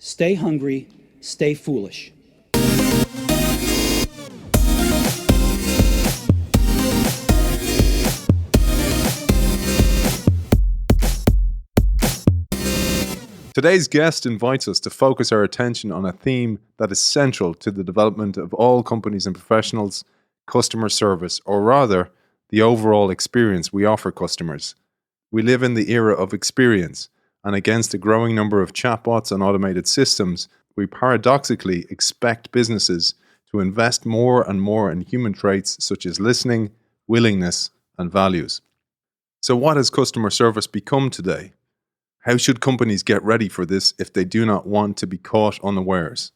Stay hungry, stay foolish. Today's guest invites us to focus our attention on a theme that is central to the development of all companies and professionals: customer service, or rather, the overall experience we offer customers. We live in the era of experience, and against a growing number of chatbots and automated systems, we paradoxically expect businesses to invest more and more in human traits such as listening, willingness, and values. So what has customer service become today? How should companies get ready for this if they do not want to be caught unawares?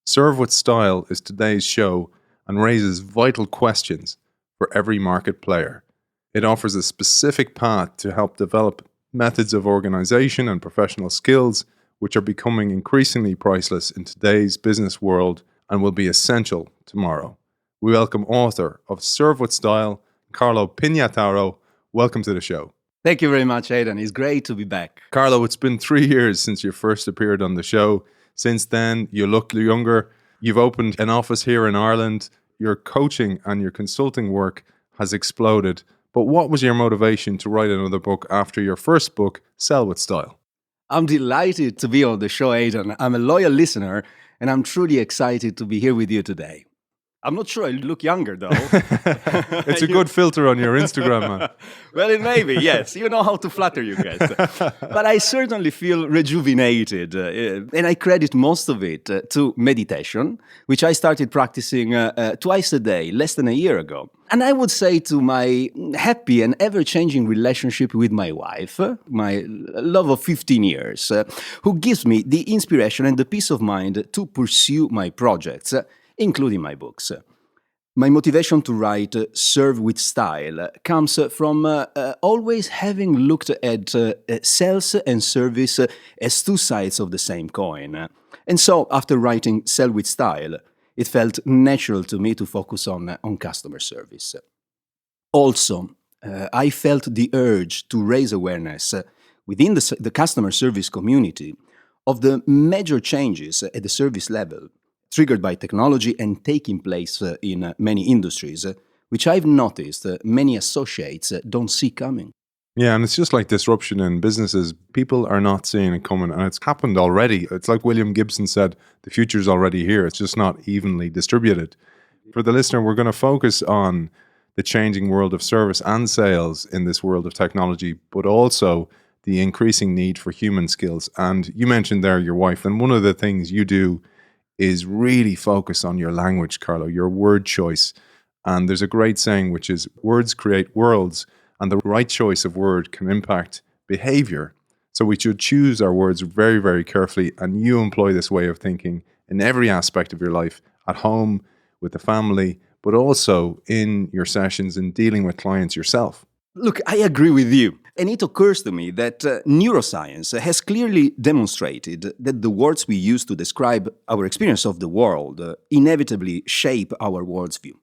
Serve with Style is today's show and raises vital questions for every market player. It offers a specific path to help develop methods of organization and professional skills which are becoming increasingly priceless in today's business world and will be essential tomorrow. We welcome author of Serve with Style, Carlo Pignataro. Welcome to the show. Thank you very much, Aidan. It's great to be back. Carlo, it's been 3 years since you first appeared on the show. Since then, you look younger. You've opened an office here in Ireland. Your coaching and your consulting work has exploded. But what was your motivation to write another book after your first book, Sell with Style? I'm delighted to be on the show, Aidan. I'm a loyal listener, and I'm truly excited to be here with you today. I'm not sure I look younger, though. It's a good filter on your Instagram, man. Well, it may be, yes. You know how to flatter you guys. But I certainly feel rejuvenated, and I credit most of it to meditation, which I started practicing twice a day, less than a year ago. And I would say to my happy and ever-changing relationship with my wife, my love of 15 years, who gives me the inspiration and the peace of mind to pursue my projects, including my books. My motivation to write Serve with Style comes from always having looked at sales and service as two sides of the same coin. And so, after writing Sell with Style, it felt natural to me to focus on customer service. Also, I felt the urge to raise awareness within the customer service community of the major changes at the service level triggered by technology and taking place in many industries, which I've noticed many associates don't see coming. Yeah, and it's just like disruption in businesses. People are not seeing it coming, and it's happened already. It's like William Gibson said, the future's already here. It's just not evenly distributed. For the listener, we're going to focus on the changing world of service and sales in this world of technology, but also the increasing need for human skills. And you mentioned there your wife, and one of the things you do is really focus on your language, Carlo, your word choice. And there's a great saying, which is words create worlds, and the right choice of word can impact behavior. So we should choose our words very, very carefully. And you employ this way of thinking in every aspect of your life, at home, with the family, but also in your sessions and dealing with clients yourself. Look, I agree with you. And it occurs to me that neuroscience has clearly demonstrated that the words we use to describe our experience of the world inevitably shape our worldview.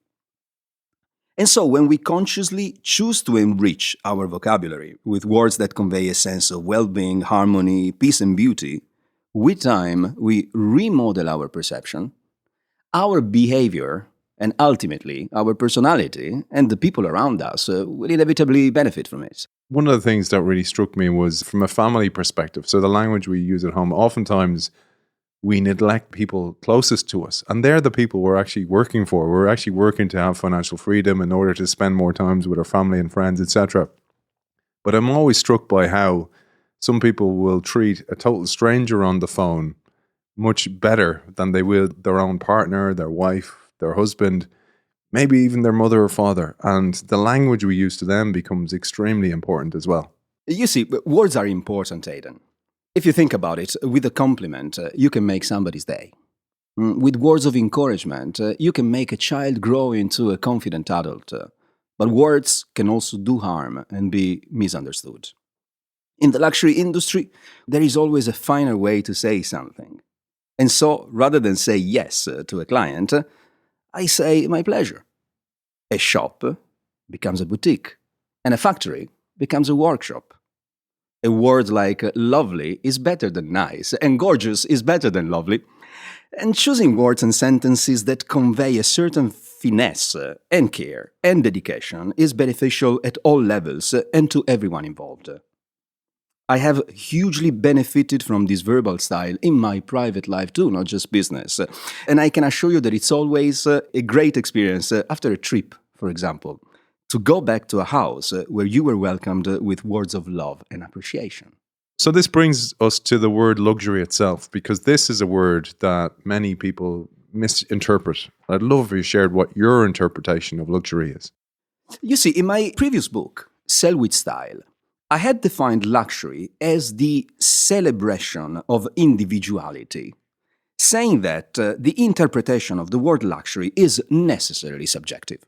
And so when we consciously choose to enrich our vocabulary with words that convey a sense of well-being, harmony, peace, and beauty, with time we remodel our perception, our behavior, and ultimately our personality and the people around us will inevitably benefit from it. One of the things that really struck me was from a family perspective. So the language we use at home, oftentimes we neglect people closest to us. And they're the people we're actually working for. We're actually working to have financial freedom in order to spend more time with our family and friends, etc. But I'm always struck by how some people will treat a total stranger on the phone much better than they will their own partner, their wife, their husband, maybe even their mother or father. And the language we use to them becomes extremely important as well. You see, words are important, Aidan. If you think about it, with a compliment, you can make somebody's day. With words of encouragement, you can make a child grow into a confident adult. But words can also do harm and be misunderstood. In the luxury industry, there is always a finer way to say something. And so, rather than say yes to a client, I say my pleasure. A shop becomes a boutique, and a factory becomes a workshop. A word like lovely is better than nice, and gorgeous is better than lovely. And choosing words and sentences that convey a certain finesse and care and dedication is beneficial at all levels and to everyone involved. I have hugely benefited from this verbal style in my private life too, not just business. And I can assure you that it's always a great experience after a trip, for example, to go back to a house where you were welcomed with words of love and appreciation. So this brings us to the word luxury itself, because this is a word that many people misinterpret. I'd love if you shared what your interpretation of luxury is. You see, in my previous book, Sell with Style, I had defined luxury as the celebration of individuality, saying that the interpretation of the word luxury is necessarily subjective.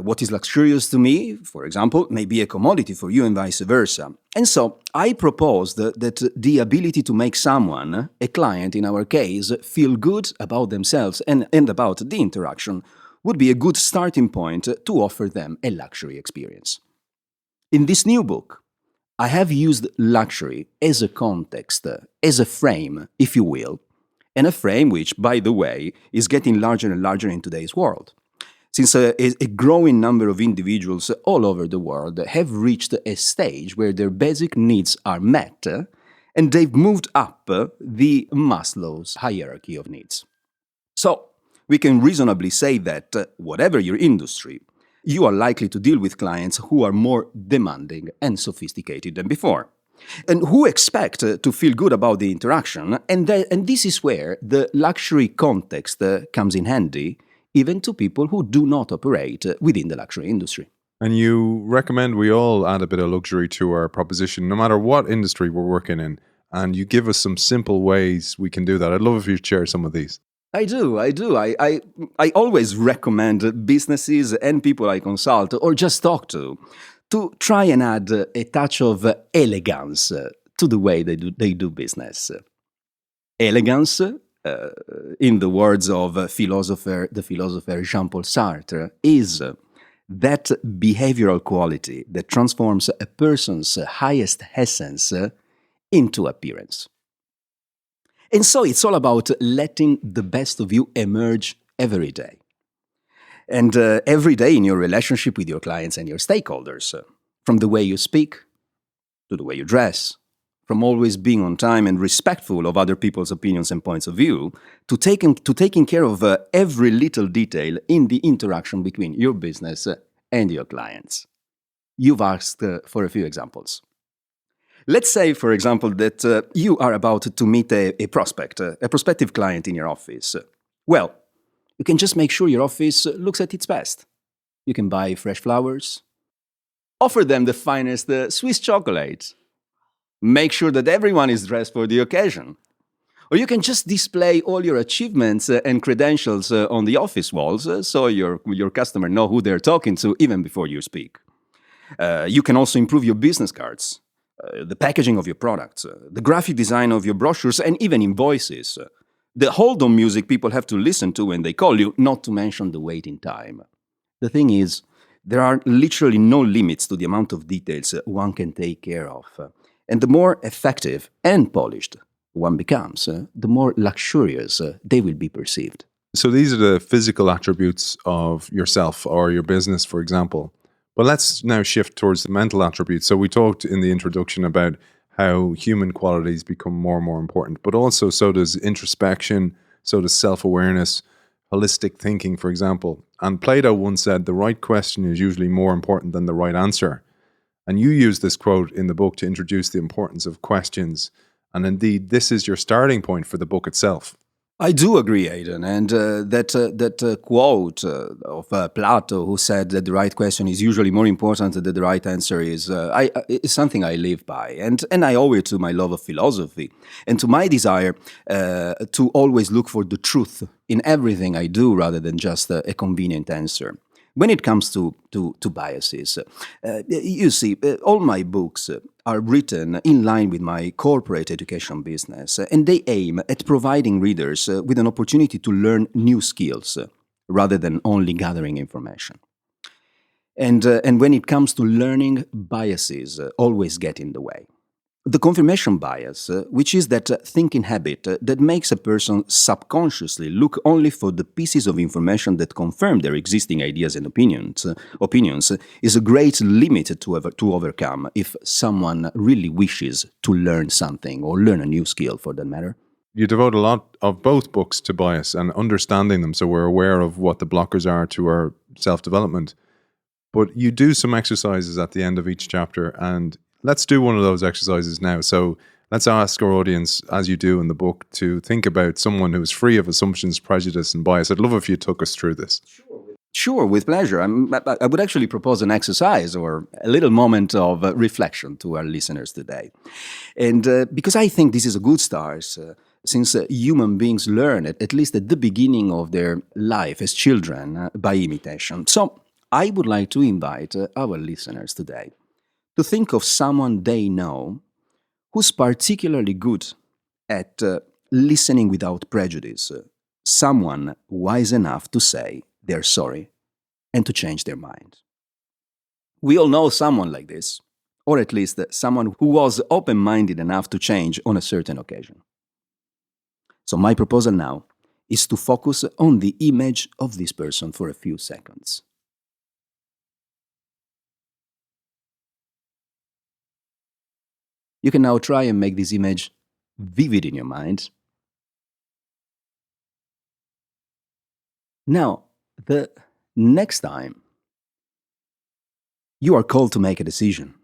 What is luxurious to me, for example, may be a commodity for you and vice versa. And so I proposed that the ability to make someone, a client in our case, feel good about themselves and about the interaction would be a good starting point to offer them a luxury experience. In this new book, I have used luxury as a context, as a frame, if you will, and a frame which, by the way, is getting larger and larger in today's world. Since a growing number of individuals all over the world have reached a stage where their basic needs are met, and they've moved up the Maslow's hierarchy of needs. So, we can reasonably say that, whatever your industry, you are likely to deal with clients who are more demanding and sophisticated than before, and who expect to feel good about the interaction, and this is where the luxury context comes in handy, even to people who do not operate within the luxury industry. And you recommend we all add a bit of luxury to our proposition, no matter what industry we're working in, and you give us some simple ways we can do that. I'd love if you'd share some of these. I do. I always recommend businesses and people I consult or just talk to try and add a touch of elegance to the way they do business. Elegance, in the words of the philosopher Jean-Paul Sartre, is that behavioral quality that transforms a person's highest essence into appearance. And so it's all about letting the best of you emerge every day. And every day in your relationship with your clients and your stakeholders, from the way you speak to the way you dress, from always being on time and respectful of other people's opinions and points of view, to taking care of every little detail in the interaction between your business and your clients. You've asked for a few examples. Let's say, for example, that you are about to meet a prospective client in your office. Well, you can just make sure your office looks at its best. You can buy fresh flowers, offer them the finest Swiss chocolate, make sure that everyone is dressed for the occasion. Or you can just display all your achievements and credentials on the office walls so your customer know who they're talking to even before you speak. You can also improve your business cards, the packaging of your products, the graphic design of your brochures, and even invoices. The hold-on music people have to listen to when they call you, not to mention the waiting time. The thing is, there are literally no limits to the amount of details one can take care of. And the more effective and polished one becomes, the more luxurious they will be perceived. So these are the physical attributes of yourself or your business, for example. But let's now shift towards the mental attributes. So we talked in the introduction about how human qualities become more and more important, but also so does introspection, so does self-awareness, holistic thinking, for example. And Plato once said, the right question is usually more important than the right answer. And you use this quote in the book to introduce the importance of questions. And indeed, this is your starting point for the book itself. I do agree, Aidan, and that quote of Plato, who said that the right question is usually more important than the right answer, is something I live by, and I owe it to my love of philosophy and to my desire to always look for the truth in everything I do, rather than just a convenient answer. When it comes to biases, you see, all my books are written in line with my corporate education business, and they aim at providing readers with an opportunity to learn new skills rather than only gathering information. And when it comes to learning, biases always get in the way. The confirmation bias, which is that thinking habit that makes a person subconsciously look only for the pieces of information that confirm their existing ideas and opinions, is a great limit to overcome if someone really wishes to learn something or learn a new skill for that matter. You devote a lot of both books to bias and understanding them, so we're aware of what the blockers are to our self-development. But you do some exercises at the end of each chapter, and let's do one of those exercises now. So let's ask our audience, as you do in the book, to think about someone who is free of assumptions, prejudice, and bias. I'd love if you took us through this. Sure, with pleasure. I would actually propose an exercise or a little moment of reflection to our listeners today. And because I think this is a good start, since human beings learn, at least at the beginning of their life as children, by imitation. So I would like to invite our listeners today to think of someone they know who's particularly good at listening without prejudice, someone wise enough to say they're sorry and to change their mind. We all know someone like this, or at least someone who was open-minded enough to change on a certain occasion. So my proposal now is to focus on the image of this person for a few seconds. You can now try and make this image vivid in your mind. Now, the next time you are called to make a decision,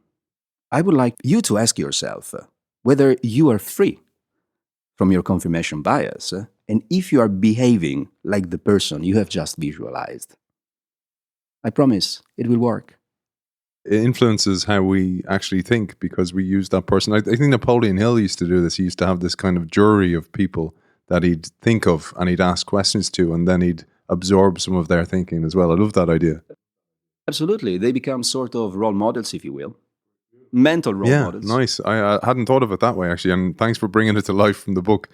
I would like you to ask yourself whether you are free from your confirmation bias and if you are behaving like the person you have just visualized. I promise it will work. It influences how we actually think because we use that person. I think Napoleon Hill used to do this. He used to have this kind of jury of people that he'd think of and he'd ask questions to, and then he'd absorb some of their thinking as well. I love that idea. Absolutely. They become sort of role models, if you will. Mental role models. Yeah, nice. I hadn't thought of it that way, actually, and thanks for bringing it to life from the book.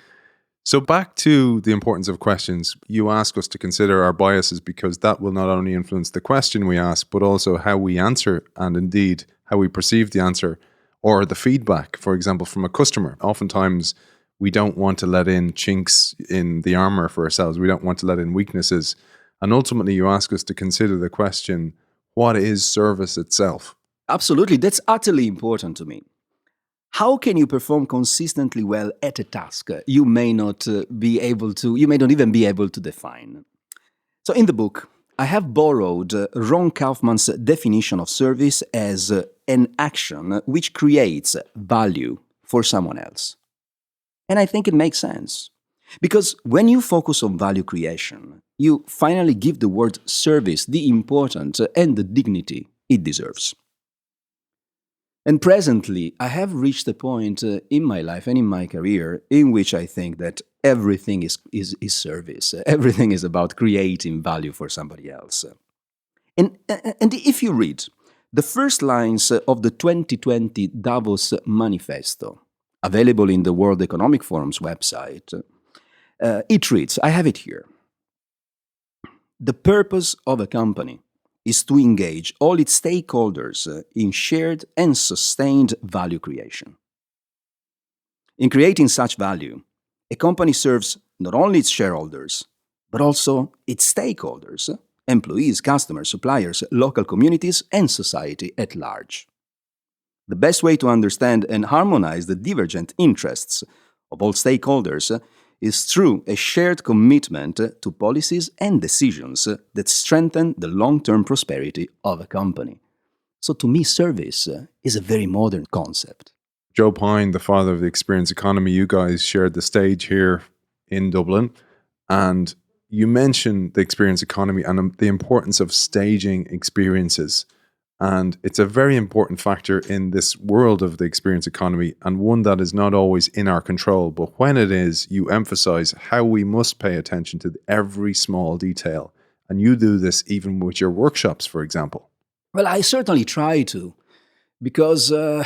So back to the importance of questions. You ask us to consider our biases because that will not only influence the question we ask, but also how we answer and indeed how we perceive the answer or the feedback, for example, from a customer. Oftentimes, we don't want to let in chinks in the armor for ourselves. We don't want to let in weaknesses. And ultimately, you ask us to consider the question, what is service itself? Absolutely. That's utterly important to me. How can you perform consistently well at a task you may not even be able to define? So in the book, I have borrowed Ron Kaufman's definition of service as an action which creates value for someone else. And I think it makes sense. Because when you focus on value creation, you finally give the word service the importance and the dignity it deserves. And presently, I have reached a point in my life and in my career in which I think that everything is service. Everything is about creating value for somebody else. And if you read the first lines of the 2020 Davos Manifesto, available in the World Economic Forum's website, it reads, I have it here. The purpose of a company is to engage all its stakeholders in shared and sustained value creation. In creating such value, a company serves not only its shareholders, but also its stakeholders, employees, customers, suppliers, local communities, and society at large. The best way to understand and harmonize the divergent interests of all stakeholders is through a shared commitment to policies and decisions that strengthen the long-term prosperity of a company. So to me, service is a very modern concept. Joe Pine, the father of the experience economy, you guys shared the stage here in Dublin, and you mentioned the experience economy and the importance of staging experiences. And it's a very important factor in this world of the experience economy, and one that is not always in our control. But when it is, you emphasize how we must pay attention to every small detail. And you do this even with your workshops, for example. Well, I certainly try to, because the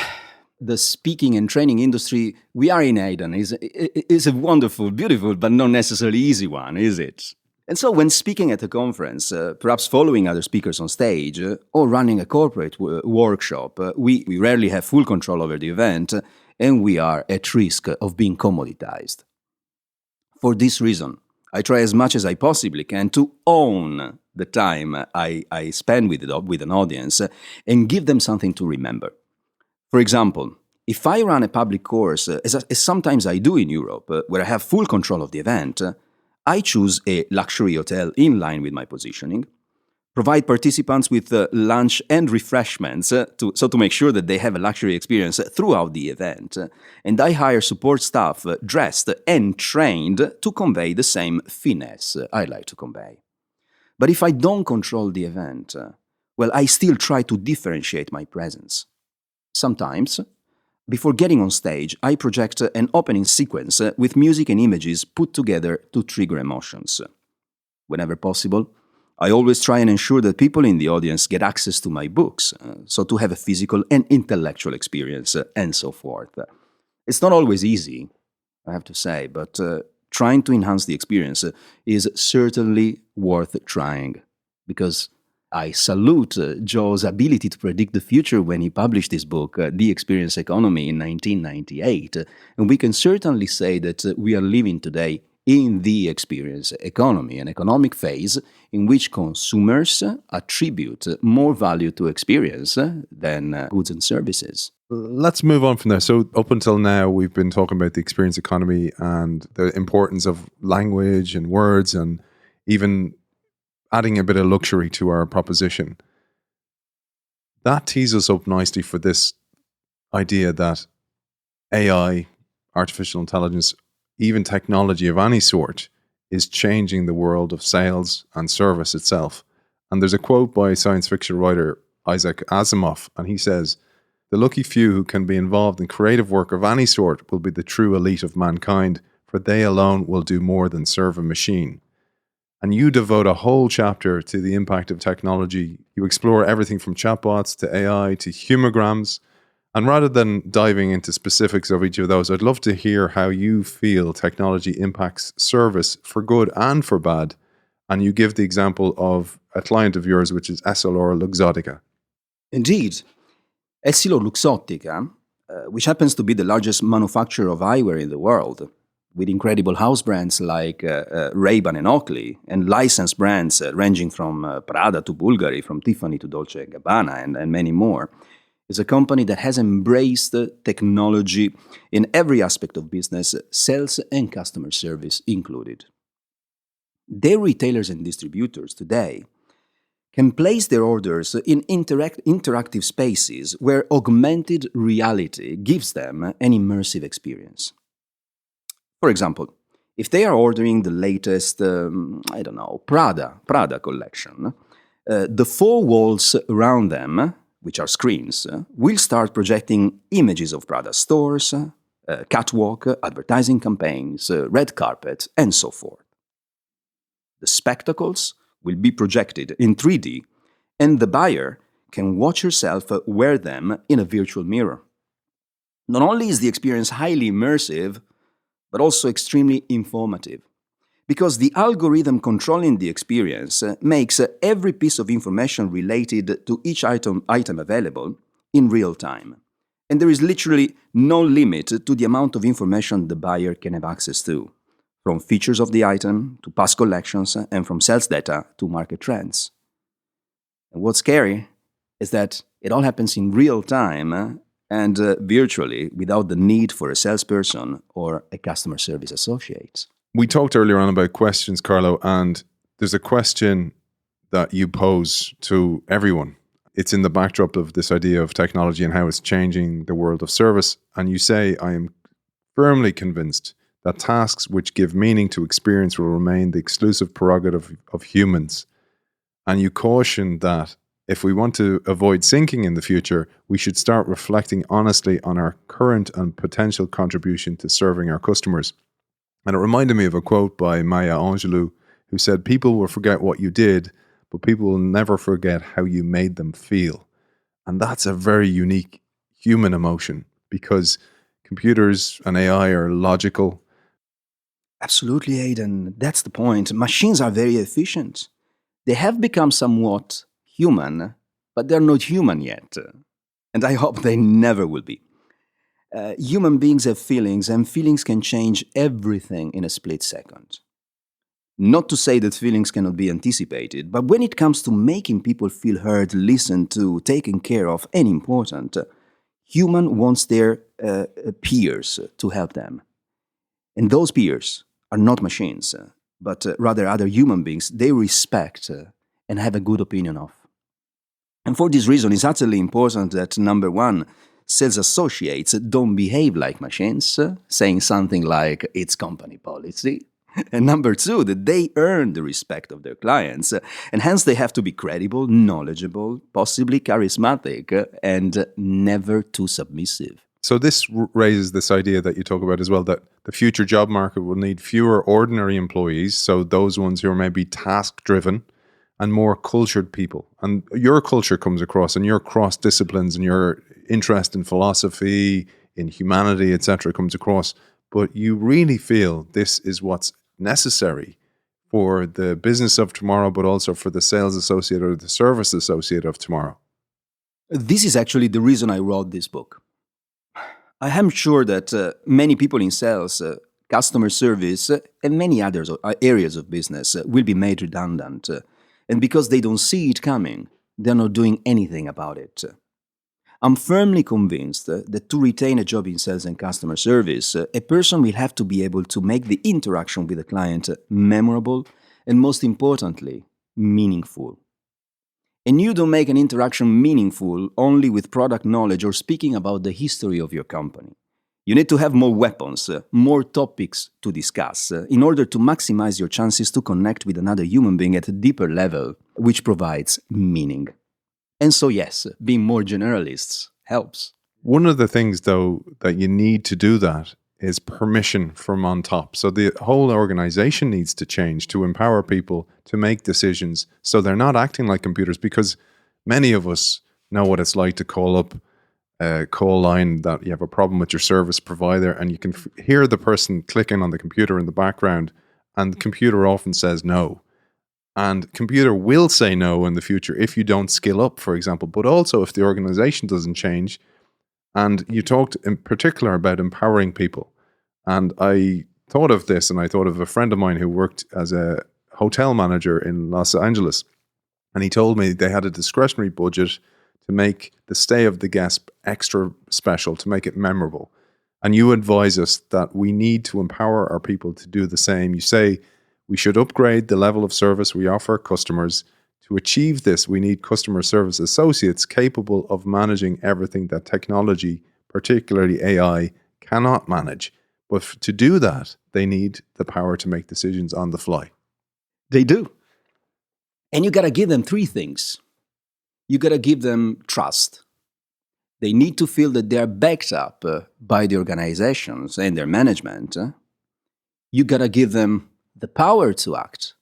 speaking and training industry we are in, Aidan, is a wonderful, beautiful, but not necessarily easy one, is it? And so when speaking at a conference, perhaps following other speakers on stage, or running a corporate workshop, we rarely have full control over the event, and we are at risk of being commoditized. For this reason, I try as much as I possibly can to own the time I spend with an audience and give them something to remember. For example, if I run a public course, as sometimes I do in Europe, where I have full control of the event, I choose a luxury hotel in line with my positioning, provide participants with lunch and refreshments to make sure that they have a luxury experience throughout the event, and I hire support staff dressed and trained to convey the same finesse I like to convey. But if I don't control the event, well, I still try to differentiate my presence. Sometimes, before getting on stage, I project an opening sequence with music and images put together to trigger emotions. Whenever possible, I always try and ensure that people in the audience get access to my books, so to have a physical and intellectual experience, and so forth. It's not always easy, I have to say, but trying to enhance the experience is certainly worth trying, because I salute Joe's ability to predict the future when he published his book, The Experience Economy, in 1998. And we can certainly say that we are living today in the experience economy, an economic phase in which consumers attribute more value to experience than goods and services. Let's move on from there. So up until now, we've been talking about the experience economy and the importance of language and words and even adding a bit of luxury to our proposition. That tees us up nicely for this idea that AI, artificial intelligence, even technology of any sort, is changing the world of sales and service itself. And there's a quote by science fiction writer Isaac Asimov, and he says, "The lucky few who can be involved in creative work of any sort will be the true elite of mankind, for they alone will do more than serve a machine." And you devote a whole chapter to the impact of technology. You explore everything from chatbots to AI to humorgrams. And rather than diving into specifics of each of those, I'd love to hear how you feel technology impacts service for good and for bad. And you give the example of a client of yours, which is EssilorLuxottica. Indeed. EssilorLuxottica, which happens to be the largest manufacturer of eyewear in the world, with incredible house brands like Ray-Ban and Oakley, and licensed brands ranging from Prada to Bulgari, from Tiffany to Dolce & Gabbana, and many more, is a company that has embraced technology in every aspect of business, sales and customer service included. Their retailers and distributors today can place their orders in interactive spaces where augmented reality gives them an immersive experience. For example, if they are ordering the latest, Prada collection, the four walls around them, which are screens, will start projecting images of Prada stores, catwalk, advertising campaigns, red carpet, and so forth. The spectacles will be projected in 3D, and the buyer can watch herself wear them in a virtual mirror. Not only is the experience highly immersive, but also extremely informative, because the algorithm controlling the experience makes every piece of information related to each item available in real time. And there is literally no limit to the amount of information the buyer can have access to, from features of the item to past collections and from sales data to market trends. And what's scary is that it all happens in real time and virtually without the need for a salesperson or a customer service associate. We talked earlier on about questions, Carlo, and there's a question that you pose to everyone. It's in the backdrop of this idea of technology and how it's changing the world of service. And you say, "I am firmly convinced that tasks which give meaning to experience will remain the exclusive prerogative of humans." And you caution that if we want to avoid sinking in the future, we should start reflecting honestly on our current and potential contribution to serving our customers. And it reminded me of a quote by Maya Angelou, who said, "People will forget what you did, but people will never forget how you made them feel." And that's a very unique human emotion, because computers and AI are logical. Absolutely, Aidan. That's the point. Machines are very efficient. They have become somewhat human, but they're not human yet. And I hope they never will be. Human beings have feelings, and feelings can change everything in a split second. Not to say that feelings cannot be anticipated, but when it comes to making people feel heard, listened to, taken care of, and important, human wants their peers to help them. And those peers are not machines, but rather other human beings they respect and have a good opinion of. And for this reason, it's utterly important that, number one, sales associates don't behave like machines, saying something like, it's company policy. And number two, that they earn the respect of their clients, and hence they have to be credible, knowledgeable, possibly charismatic, and never too submissive. So this raises this idea that you talk about as well, that the future job market will need fewer ordinary employees, so those ones who are maybe task-driven, and more cultured people. And your culture comes across, and your cross disciplines and your interest in philosophy, in humanity, etc. comes across. But you really feel this is what's necessary for the business of tomorrow, but also for the sales associate or the service associate of tomorrow. This is actually the reason I wrote this book. I am sure that many people in sales, customer service, and many other areas of business will be made redundant. And because they don't see it coming, they're not doing anything about it. I'm firmly convinced that to retain a job in sales and customer service, a person will have to be able to make the interaction with the client memorable and, most importantly, meaningful. And you don't make an interaction meaningful only with product knowledge or speaking about the history of your company. You need to have more weapons, more topics to discuss in order to maximize your chances to connect with another human being at a deeper level, which provides meaning. And so, yes, being more generalists helps. One of the things, though, that you need to do that is permission from on top. So the whole organization needs to change to empower people to make decisions so they're not acting like computers, because many of us know what it's like to call up a call line that you have a problem with your service provider, and you can hear the person clicking on the computer in the background, and the computer often says no. And computer will say no in the future if you don't skill up, for example, but also if the organization doesn't change. And you talked in particular about empowering people. And I thought of this, and I thought of a friend of mine who worked as a hotel manager in Los Angeles. And he told me they had a discretionary budget to make the stay of the guest extra special, to make it memorable. And you advise us that we need to empower our people to do the same. You say we should upgrade the level of service we offer customers. To achieve this, we need customer service associates capable of managing everything that technology, particularly AI, cannot manage. But to do that, they need the power to make decisions on the fly. They do. And you got to give them three things. You got to give them trust. They need to feel that they're backed up by the organizations and their management. You got to give them the power to act.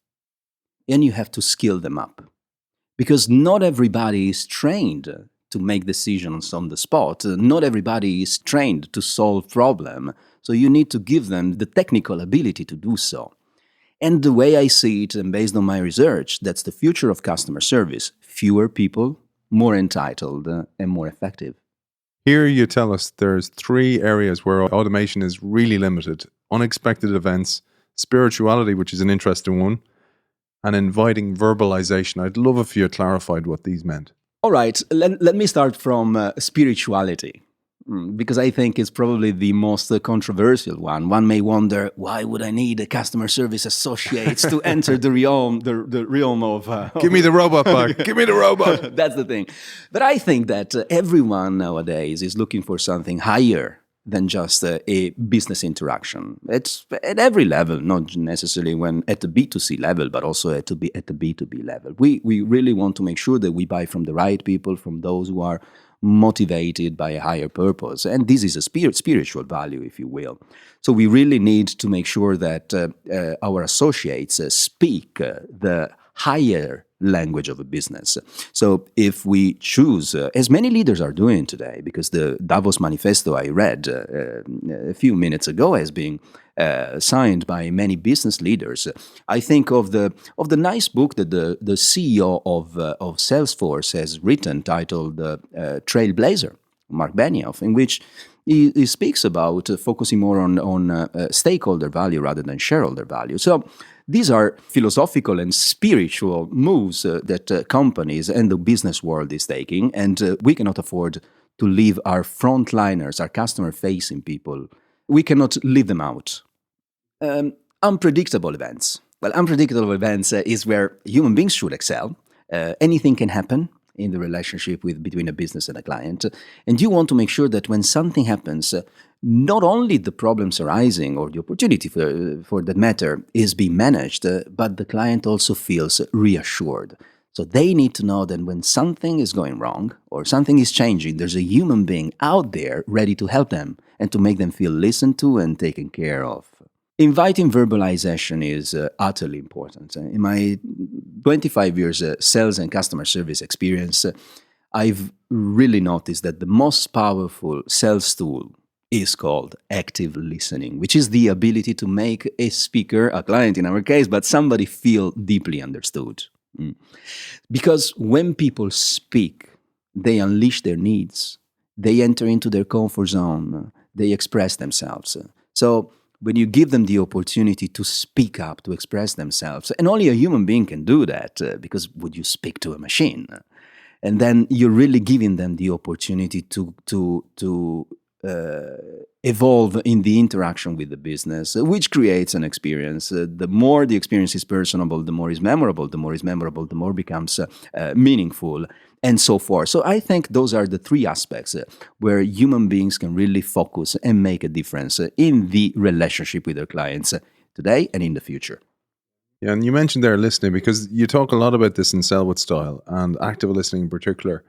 And you have to skill them up. Because not everybody is trained to make decisions on the spot. Not everybody is trained to solve problems. So you need to give them the technical ability to do so. And the way I see it, and based on my research, that's the future of customer service. Fewer people, more entitled, and more effective. Here you tell us there's 3 areas where automation is really limited. Unexpected events, spirituality, which is an interesting one, and inviting verbalization. I'd love if you had clarified what these meant. All right, let me start from spirituality, because I think it's probably the most controversial one. One may wonder, why would I need a customer service associates to enter the realm of... Give me the robot back. Give me the robot. That's the thing. But I think that everyone nowadays is looking for something higher than just a business interaction. It's at every level, not necessarily when at the B2C level, but also at the B2B level. We really want to make sure that we buy from the right people, from those who are motivated by a higher purpose. And this is a spiritual value, if you will. So we really need to make sure that our associates speak the higher language of a business. So if we choose, as many leaders are doing today, because the Davos Manifesto I read a few minutes ago has been signed by many business leaders. I think of the nice book that the CEO of Salesforce has written, titled Trailblazer, Mark Benioff, in which he speaks about focusing more on stakeholder value rather than shareholder value. So these are philosophical and spiritual moves that companies and the business world is taking, and we cannot afford to leave our frontliners, our customer-facing people, we cannot leave them out. Unpredictable events. Well, unpredictable events is where human beings should excel. Anything can happen in the relationship between a business and a client. And you want to make sure that when something happens, not only the problems arising or the opportunity for that matter is being managed, but the client also feels reassured. So they need to know that when something is going wrong or something is changing, there's a human being out there ready to help them and to make them feel listened to and taken care of. Inviting verbalization is utterly important. In my 25 years sales and customer service experience, I've really noticed that the most powerful sales tool is called active listening, which is the ability to make a speaker, a client in our case, but somebody feel deeply understood. Because when people speak, they unleash their needs, they enter into their comfort zone, they express themselves. So when you give them the opportunity to speak up, to express themselves, and only a human being can do that, because would you speak to a machine? And then you're really giving them the opportunity to evolve in the interaction with the business, which creates an experience. The more the experience is personable, the more is memorable. The more is memorable, the more becomes meaningful, and so forth. So I think those are the three aspects where human beings can really focus and make a difference in the relationship with their clients today and in the future. Yeah, and you mentioned there listening, because you talk a lot about this in Sell With Style and active listening in particular.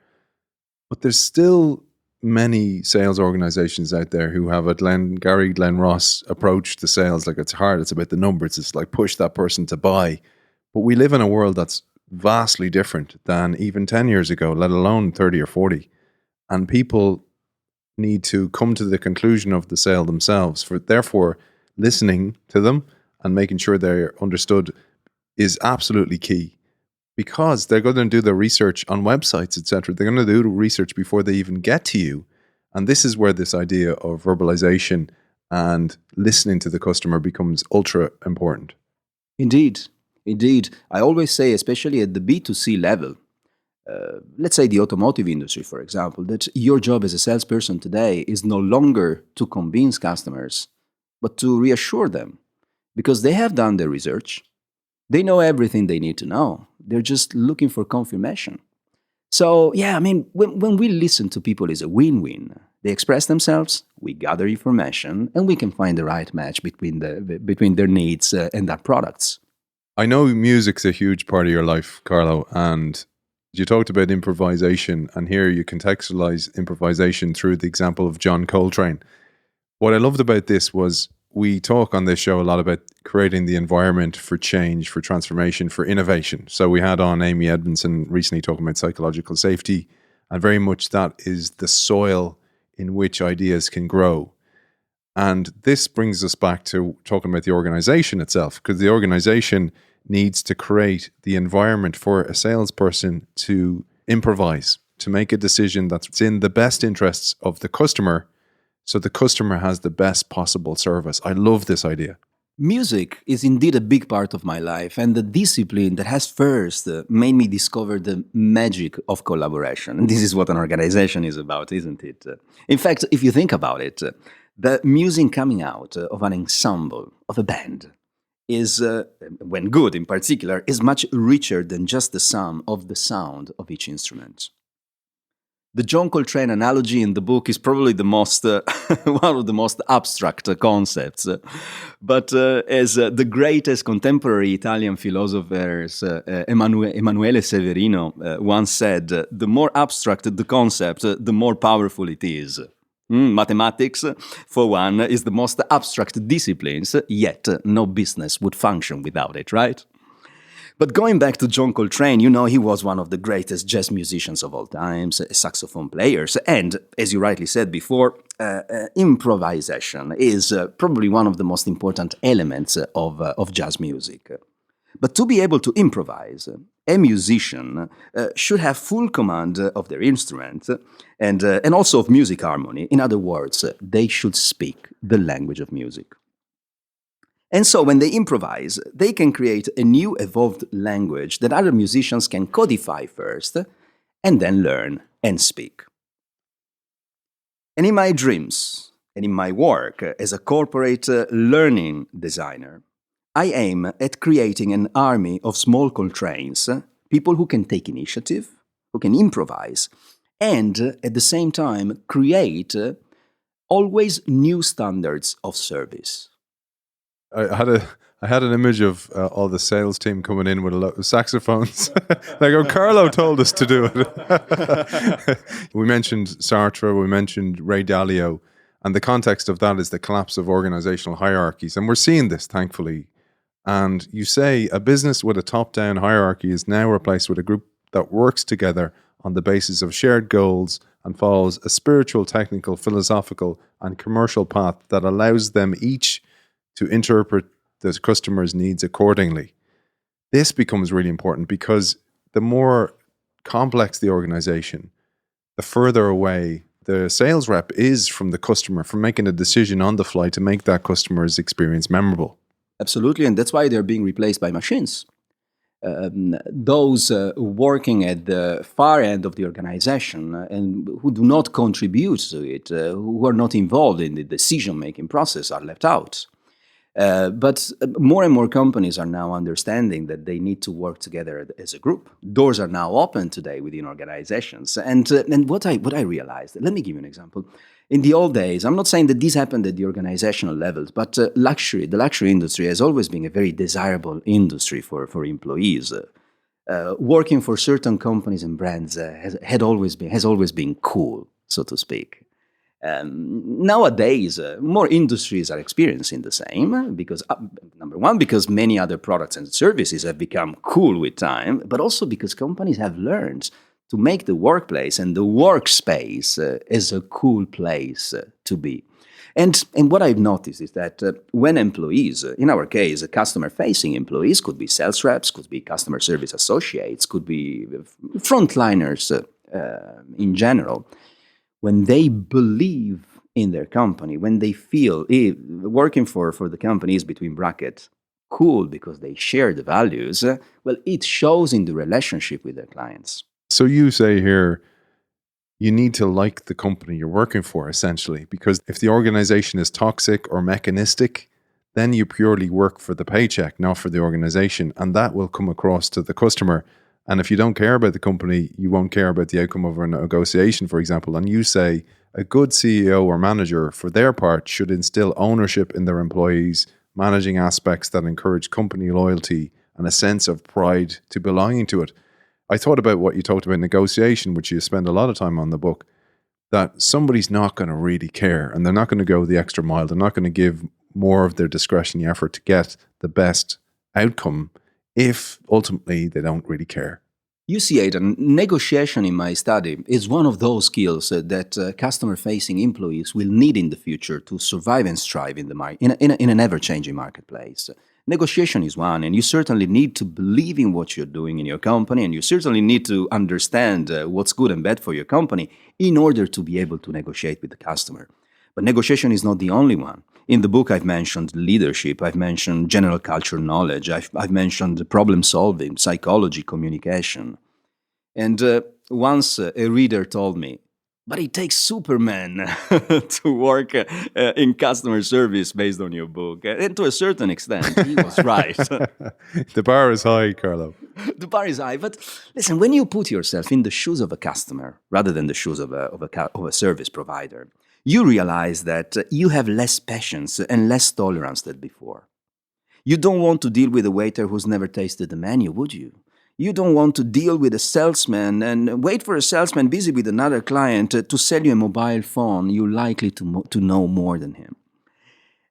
But there's still many sales organizations out there who have a Glenn Ross approach to sales. Like, it's hard, it's about the numbers, it's like push that person to buy. But we live in a world that's vastly different than even 10 years ago, let alone 30 or 40. And people need to come to the conclusion of the sale themselves. Therefore, listening to them and making sure they're understood is absolutely key, because they're going to do their research on websites, etc. They're going to do the research before they even get to you. And this is where this idea of verbalization and listening to the customer becomes ultra important. Indeed. I always say, especially at the B2C level, let's say the automotive industry, for example, that your job as a salesperson today is no longer to convince customers, but to reassure them, because they have done their research. They know everything they need to know. They're just looking for confirmation. So, yeah, I mean, when we listen to people, it's a win-win. They express themselves, we gather information, and we can find the right match between their needs and their products. I know music's a huge part of your life, Carlo, and you talked about improvisation, and here you contextualize improvisation through the example of John Coltrane. What I loved about this was we talk on this show a lot about creating the environment for change, for transformation, for innovation. So we had on Amy Edmondson recently talking about psychological safety, and very much that is the soil in which ideas can grow. And this brings us back to talking about the organization itself, because the organization needs to create the environment for a salesperson to improvise, to make a decision that's in the best interests of the customer, so the customer has the best possible service. I love this idea. Music is indeed a big part of my life, and the discipline that has first made me discover the magic of collaboration. And this is what an organization is about, isn't it? In fact, if you think about it, the music coming out of an ensemble, of a band, is, when good in particular, is much richer than just the sum of the sound of each instrument. The John Coltrane analogy in the book is probably the most one of the most abstract concepts. But as the greatest contemporary Italian philosophers, Emanuele Severino, once said, the more abstract the concept, the more powerful it is. Mathematics, for one, is the most abstract discipline, yet no business would function without it, right? But going back to John Coltrane, he was one of the greatest jazz musicians of all times, a saxophone player. And as you rightly said before, improvisation is probably one of the most important elements of jazz music. But to be able to improvise, a musician should have full command of their instrument and also of music harmony. In other words, they should speak the language of music. And so when they improvise, they can create a new evolved language that other musicians can codify first and then learn and speak. And in my dreams and in my work as a corporate learning designer, I aim at creating an army of small Coltranes, people who can take initiative, who can improvise, and at the same time create always new standards of service. I had an image of all the sales team coming in with a lot of saxophones. Like, Carlo told us to do it. We mentioned Sartre, we mentioned Ray Dalio, and the context of that is the collapse of organizational hierarchies. And we're seeing this, thankfully. And you say a business with a top-down hierarchy is now replaced with a group that works together on the basis of shared goals and follows a spiritual, technical, philosophical, and commercial path that allows them each to interpret the customer's needs accordingly. This becomes really important because the more complex the organization, the further away the sales rep is from the customer, from making a decision on the fly to make that customer's experience memorable. Absolutely, and that's why they're being replaced by machines. Those working at the far end of the organization and who do not contribute to it, who are not involved in the decision-making process, are left out. But more and more companies are now understanding that they need to work together as a group. Doors are now open today within organizations. And what I realized, let me give you an example. In the old days, I'm not saying that this happened at the organizational levels, but the luxury industry has always been a very desirable industry for employees. Working for certain companies and brands has always been cool, so to speak. Nowadays, more industries are experiencing the same because, number one, because many other products and services have become cool with time, but also because companies have learned to make the workplace and the workspace as a cool place to be. And what I've noticed is that when employees, in our case, customer-facing employees, could be sales reps, could be customer service associates, could be frontliners in general, when they believe in their company, when they feel working for the company is, between brackets, cool because they share the values, well, it shows in the relationship with their clients. So you say here, you need to like the company you're working for, essentially, because if the organization is toxic or mechanistic, then you purely work for the paycheck, not for the organization, and that will come across to the customer. And if you don't care about the company, you won't care about the outcome of a negotiation, for example. And you say a good CEO or manager, for their part, should instill ownership in their employees, managing aspects that encourage company loyalty and a sense of pride to belonging to it. I thought about what you talked about negotiation, which you spend a lot of time on the book, that somebody's not going to really care and they're not going to go the extra mile. They're not going to give more of their discretionary effort to get the best outcome if ultimately they don't really care. You see, Aidan, negotiation in my study is one of those skills that customer-facing employees will need in the future to survive and strive in an ever-changing marketplace. Negotiation is one, and you certainly need to believe in what you're doing in your company, and you certainly need to understand what's good and bad for your company in order to be able to negotiate with the customer. But negotiation is not the only one. In the book, I've mentioned leadership, I've mentioned general cultural knowledge, I've mentioned problem solving, psychology, communication. And once a reader told me, but it takes Superman to work in customer service based on your book. And to a certain extent, he was right. The bar is high, Carlo. The bar is high. But listen, when you put yourself in the shoes of a customer rather than the shoes of a service provider, you realize that you have less patience and less tolerance than before. You don't want to deal with a waiter who's never tasted the menu, would you? You don't want to deal with a salesman and wait for a salesman busy with another client to sell you a mobile phone you're likely to know more than him.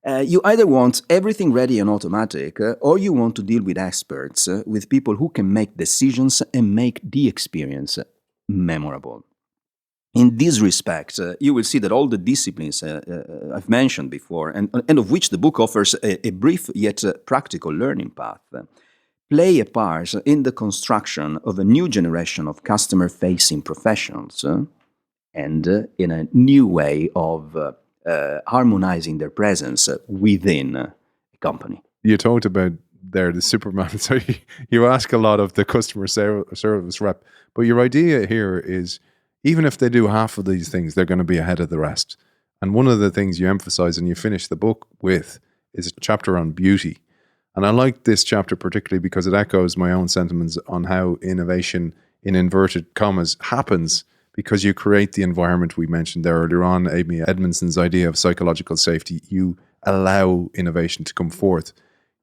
You either want everything ready and automatic, or you want to deal with experts, with people who can make decisions and make the experience memorable. In this respect, you will see that all the disciplines I've mentioned before, and of which the book offers a brief yet practical learning path, play a part in the construction of a new generation of customer-facing professionals and in a new way of harmonizing their presence within a company. You talked about there the Superman. So you ask a lot of the customer service rep, but your idea here is even if they do half of these things, they're going to be ahead of the rest. And one of the things you emphasize and you finish the book with is a chapter on beauty. And I like this chapter particularly because it echoes my own sentiments on how innovation, in inverted commas, happens because you create the environment we mentioned there earlier on, Amy Edmondson's idea of psychological safety. You allow innovation to come forth.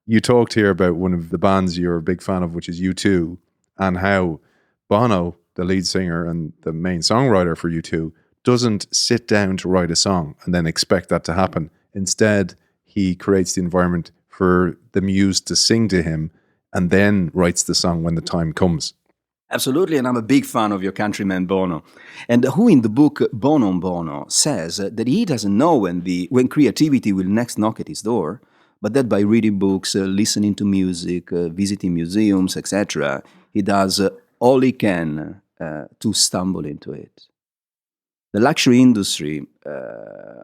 You talked here about one of the bands you're a big fan of, which is U2, and how Bono, the lead singer and the main songwriter for U2, doesn't sit down to write a song and then expect that to happen. Instead, he creates the environment for the muse to sing to him and then writes the song when the time comes. Absolutely, and I'm a big fan of your countryman Bono, and who in the book Bono says that he doesn't know when creativity will next knock at his door, but that by reading books, listening to music, visiting museums, etc., he does all he can to stumble into it. The luxury industry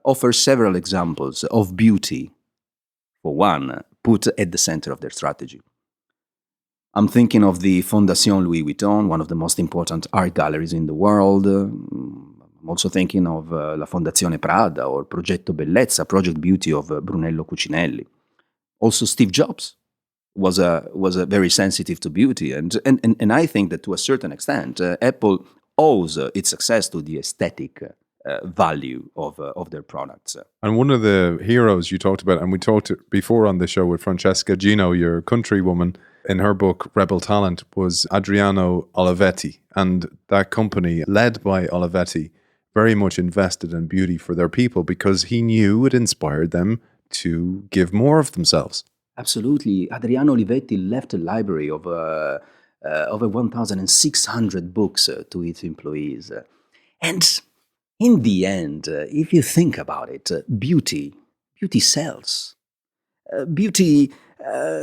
offers several examples of beauty, for one, put at the center of their strategy. I'm thinking of the Fondation Louis Vuitton, one of the most important art galleries in the world. I'm also thinking of La Fondazione Prada or Progetto Bellezza, Project Beauty of Brunello Cucinelli. Also, Steve Jobs was very sensitive to beauty, and I think that to a certain extent, Apple owes its success to the aesthetic value of their products. And one of the heroes you talked about, and we talked before on the show with Francesca Gino, your countrywoman, in her book Rebel Talent, was Adriano Olivetti, and that company led by Olivetti very much invested in beauty for their people because he knew it inspired them to give more of themselves. Absolutely. Adriano Olivetti left a library of over 1,600 books to its employees. And in the end, if you think about it, beauty sells. Beauty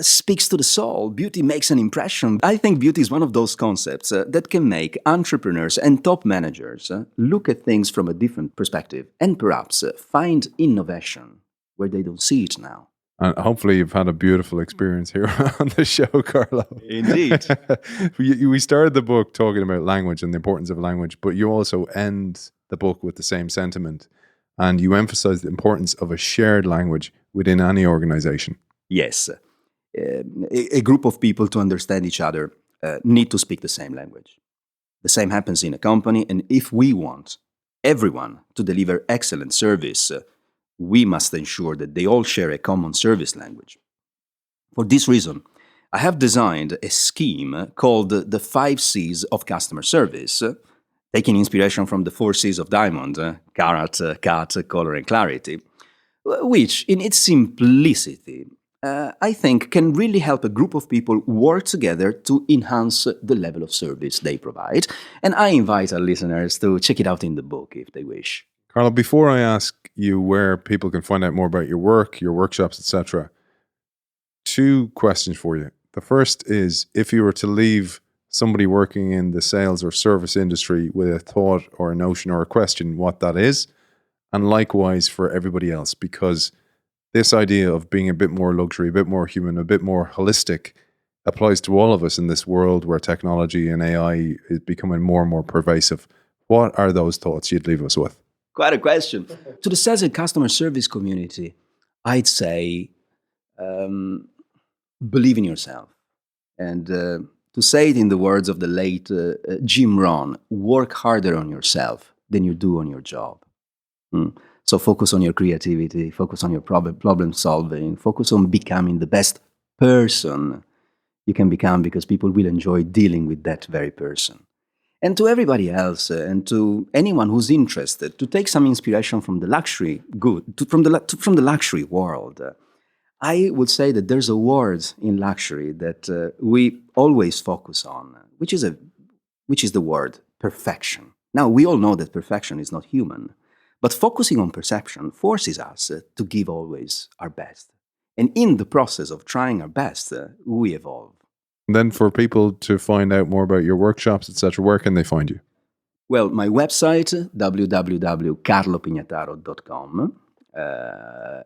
speaks to the soul. Beauty makes an impression. I think beauty is one of those concepts that can make entrepreneurs and top managers look at things from a different perspective and perhaps find innovation where they don't see it now. And hopefully you've had a beautiful experience here on the show, Carlo. Indeed. We started the book talking about language and the importance of language, but you also end the book with the same sentiment. And you emphasize the importance of a shared language within any organization. Yes. A group of people to understand each other need to speak the same language. The same happens in a company, and if we want everyone to deliver excellent service, we must ensure that they all share a common service language. For this reason, I have designed a scheme called the 5 C's of customer service, taking inspiration from the 4 C's of Diamond, carrot, cat, color, and clarity, which, in its simplicity, I think can really help a group of people work together to enhance the level of service they provide. And I invite our listeners to check it out in the book if they wish. Carlo, before I ask you where people can find out more about your work, your workshops, etc., 2 questions for you. The first is, if you were to leave somebody working in the sales or service industry with a thought or a notion or a question, what that is, and likewise for everybody else, because this idea of being a bit more luxury, a bit more human, a bit more holistic applies to all of us in this world where technology and AI is becoming more and more pervasive. What are those thoughts you'd leave us with? Quite a question. To the sales and customer service community, I'd say believe in yourself. And to say it in the words of the late Jim Rohn, work harder on yourself than you do on your job. So focus on your creativity, focus on your problem solving, focus on becoming the best person you can become, because people will enjoy dealing with that very person. And to everybody else, and to anyone who's interested, to take some inspiration from the luxury from the luxury world. I would say that there's a word in luxury that we always focus on, which is the word perfection. Now, we all know that perfection is not human, but focusing on perception forces us to give always our best. And in the process of trying our best, we evolve. And then for people to find out more about your workshops, etc., where can they find you? Well, my website, www.carlopignataro.com,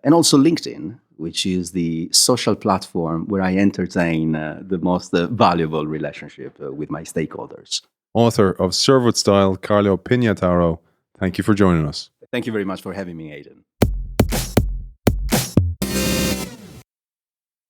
and also LinkedIn, which is the social platform where I entertain the most valuable relationship with my stakeholders. Author of Serve with Style, Carlo Pignataro. Thank you for joining us. Thank you very much for having me, Aidan.